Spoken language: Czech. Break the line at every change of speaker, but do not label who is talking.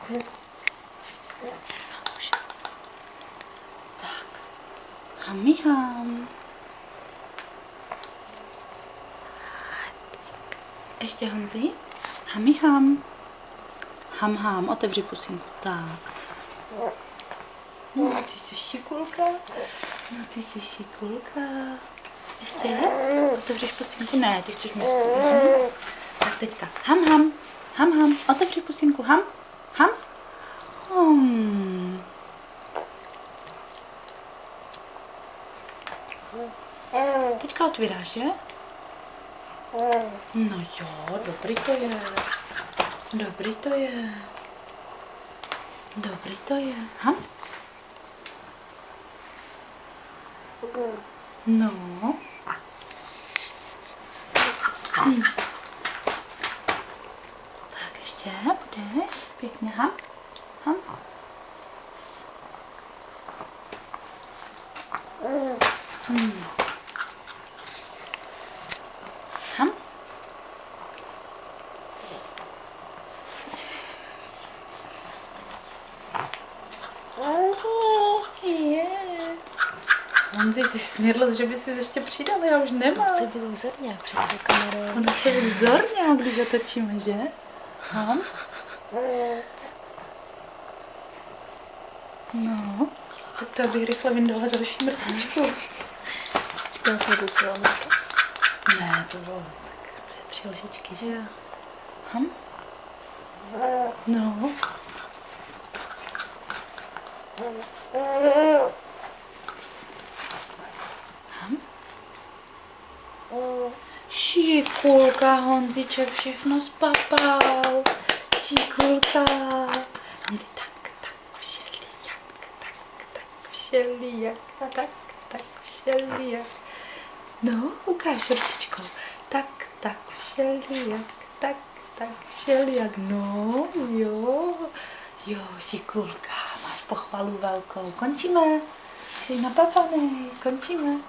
Tak. Hamiham. Ještě Honzi. Hamiham. Ham. Otevři pusinku. Tak. No, ty jsi šikulka. Ještě? Otevřeš pusinku? Ne, ty chceš misku. Tak teďka. Ham. Otevři pusinku. Ham. Teďka otvíráš, že? No jo, dobrý to je. Ham? No. Tak ještě budeš pěkně ham. Ham. Honzi, ty snědl, že by si ještě přidal, já už nemám.
Chci být vzorňák před tou kamerou.
Ono chce být vzorňák, když otočíme, že? Ham? No, tak to bych rychle vyndala další mrtvičku.
Čekám se na to celou mrtvu.
Ne, to bylo tak 3 lžičky, že?
Jo.
Ham? No. Ham? Šikulka, Honziček všechno spapal. Šikulka. Honzi, tak všelijak. No, ukáž ručičkou. Tak všelijak. No, jo, šikulka, máš pochvalu velkou. Končíme. Jsi napapanej, končíme.